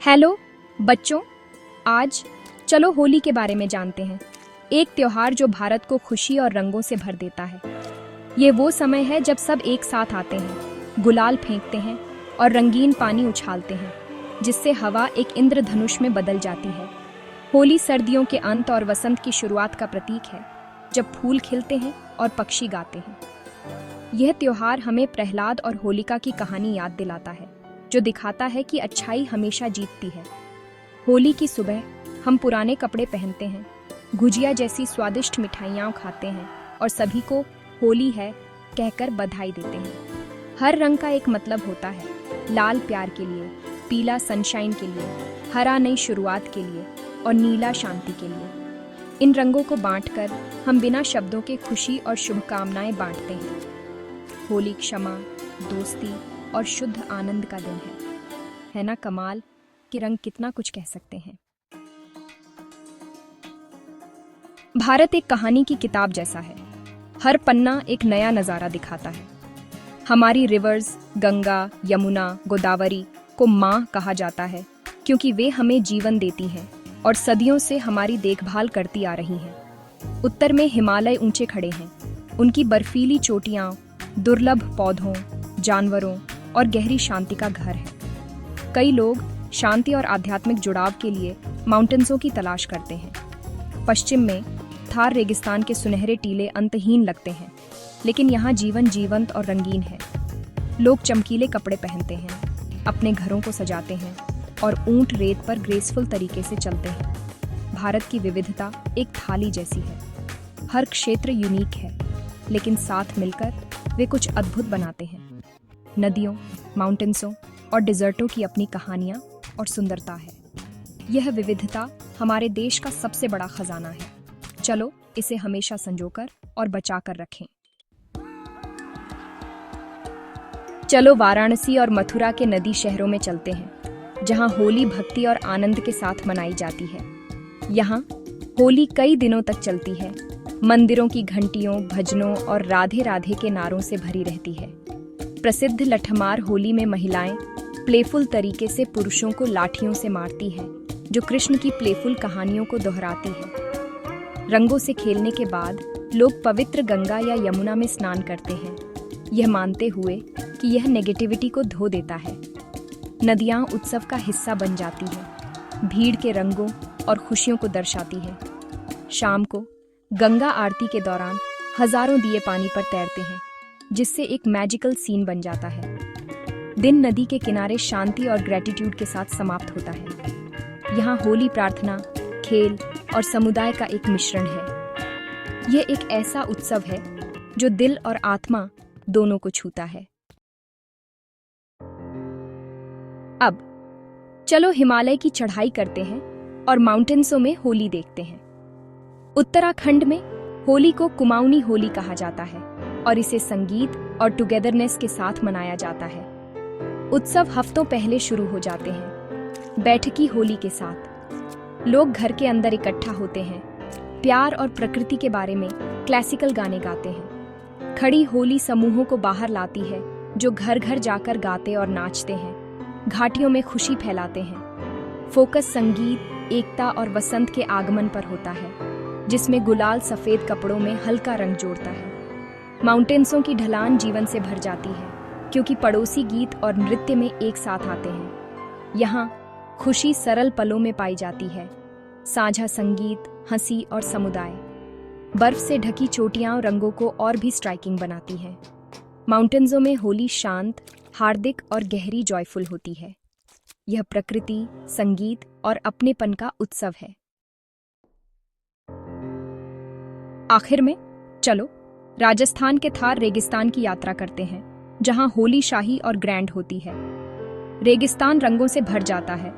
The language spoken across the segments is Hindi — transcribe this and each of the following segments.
हेलो बच्चों, आज चलो होली के बारे में जानते हैं। एक त्योहार जो भारत को खुशी और रंगों से भर देता है। ये वो समय है जब सब एक साथ आते हैं, गुलाल फेंकते हैं और रंगीन पानी उछालते हैं, जिससे हवा एक इंद्रधनुष में बदल जाती है। होली सर्दियों के अंत और वसंत की शुरुआत का प्रतीक है, जब फूल खिलते हैं और पक्षी गाते हैं। यह त्योहार हमें प्रहलाद और होलिका की कहानी याद दिलाता है, जो दिखाता है कि अच्छाई हमेशा जीतती है। होली की सुबह हम पुराने कपड़े पहनते हैं, गुजिया जैसी स्वादिष्ट मिठाइयाँ खाते हैं और सभी को होली है कहकर बधाई देते हैं। हर रंग का एक मतलब होता है, लाल प्यार के लिए, पीला सनशाइन के लिए, हरा नई शुरुआत के लिए और नीला शांति के लिए। इन रंगों को बांटकर हम बिना शब्दों के खुशी और शुभकामनाएं बांटते हैं। होली क्षमा, दोस्ती और शुद्ध आनंद का दिन है ना कमाल कि रंग कितना कुछ कह सकते हैं। भारत एक कहानी की किताब जैसा है। हर पन्ना एक नया नजारा दिखाता है। हमारी रिवर्स गंगा, यमुना, गोदावरी को माँ कहा जाता है, क्योंकि वे हमें जीवन देती हैं और सदियों से हमारी देखभाल करती आ रही हैं। उत्तर में हिमालय ऊंचे खड़े हैं। उनकी बर्फीली चोटियां दुर्लभ पौधों, जानवरों और गहरी शांति का घर है। कई लोग शांति और आध्यात्मिक जुड़ाव के लिए माउंटेन्सों की तलाश करते हैं। पश्चिम में थार रेगिस्तान के सुनहरे टीले अंतहीन लगते हैं, लेकिन यहाँ जीवन जीवंत और रंगीन है। लोग चमकीले कपड़े पहनते हैं, अपने घरों को सजाते हैं और ऊंट रेत पर ग्रेसफुल तरीके से चलते हैं। भारत की विविधता एक थाली जैसी है। हर क्षेत्र यूनिक है, लेकिन साथ मिलकर वे कुछ अद्भुत बनाते हैं। नदियों, माउंटेन्सों और डिजर्टों की अपनी कहानियां और सुंदरता है। यह विविधता हमारे देश का सबसे बड़ा खजाना है। चलो इसे हमेशा संजोकर और बचाकर रखें। चलो वाराणसी और मथुरा के नदी शहरों में चलते हैं, जहां होली भक्ति और आनंद के साथ मनाई जाती है। यहाँ होली कई दिनों तक चलती है। मंदिरों की घंटियों, भजनों और राधे राधे के नारों से भरी रहती है। प्रसिद्ध लठमार होली में महिलाएं प्लेफुल तरीके से पुरुषों को लाठियों से मारती है, जो कृष्ण की प्लेफुल कहानियों को दोहराती है। रंगों से खेलने के बाद लोग पवित्र गंगा या यमुना में स्नान करते हैं, यह मानते हुए कि यह नेगेटिविटी को धो देता है। नदियां उत्सव का हिस्सा बन जाती है, भीड़ के रंगों और खुशियों को दर्शाती है। शाम को गंगा आरती के दौरान हजारों दिए पानी पर तैरते हैं, जिससे एक मैजिकल सीन बन जाता है। दिन नदी के किनारे शांति और ग्रेटिट्यूड के साथ समाप्त होता है। यहाँ होली प्रार्थना, खेल और समुदाय का एक मिश्रण है। यह एक ऐसा उत्सव है जो दिल और आत्मा दोनों को छूता है। अब चलो हिमालय की चढ़ाई करते हैं और माउंटेन्सों में होली देखते हैं। उत्तराखंड में होली को कुमाऊनी होली कहा जाता है और इसे संगीत और टुगेदरनेस के साथ मनाया जाता है। उत्सव हफ्तों पहले शुरू हो जाते हैं, बैठकी होली के साथ। लोग घर के अंदर इकट्ठा होते हैं, प्यार और प्रकृति के बारे में क्लासिकल गाने गाते हैं। खड़ी होली समूहों को बाहर लाती है, जो घर घर जाकर गाते और नाचते हैं, घाटियों में खुशी फैलाते हैं। फोकस संगीत, एकता और वसंत के आगमन पर होता है, जिसमें गुलाल सफेद कपड़ों में हल्का रंग जोड़ता है। माउंटेन्सों की ढलान जीवन से भर जाती है, क्योंकि पड़ोसी गीत और नृत्य में एक साथ आते हैं। यहाँ खुशी सरल पलों में पाई जाती है, साझा संगीत, हंसी और समुदाय। बर्फ से ढकी चोटियां रंगों को और भी स्ट्राइकिंग बनाती हैं। माउंटेन्सों में होली शांत, हार्दिक और गहरी जॉयफुल होती है। यह प्रकृति, संगीत और अपनेपन का उत्सव है। आखिर में चलो राजस्थान के थार रेगिस्तान की यात्रा करते हैं, जहां होली शाही और ग्रैंड होती है। रेगिस्तान रंगों से भर जाता है।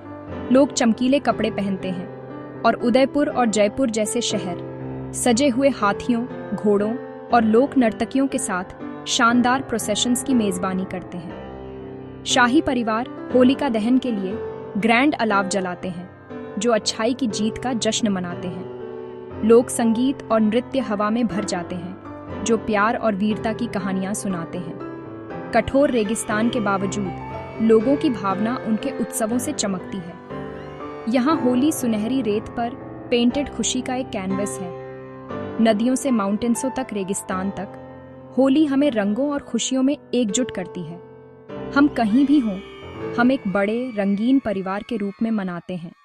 लोग चमकीले कपड़े पहनते हैं और उदयपुर और जयपुर जैसे शहर सजे हुए हाथियों, घोड़ों और लोक नर्तकियों के साथ शानदार प्रोसेशंस की मेजबानी करते हैं। शाही परिवार होलिका दहन के लिए ग्रैंड अलाव जलाते हैं, जो अच्छाई की जीत का जश्न मनाते हैं। लोक संगीत और नृत्य हवा में भर जाते हैं, जो प्यार और वीरता की कहानियां सुनाते हैं। कठोर रेगिस्तान के बावजूद लोगों की भावना उनके उत्सवों से चमकती है। यहाँ होली सुनहरी रेत पर पेंटेड खुशी का एक कैनवस है। नदियों से माउंटेन्सों तक, रेगिस्तान तक, होली हमें रंगों और खुशियों में एकजुट करती है। हम कहीं भी हों, हम एक बड़े रंगीन परिवार के रूप में मनाते हैं।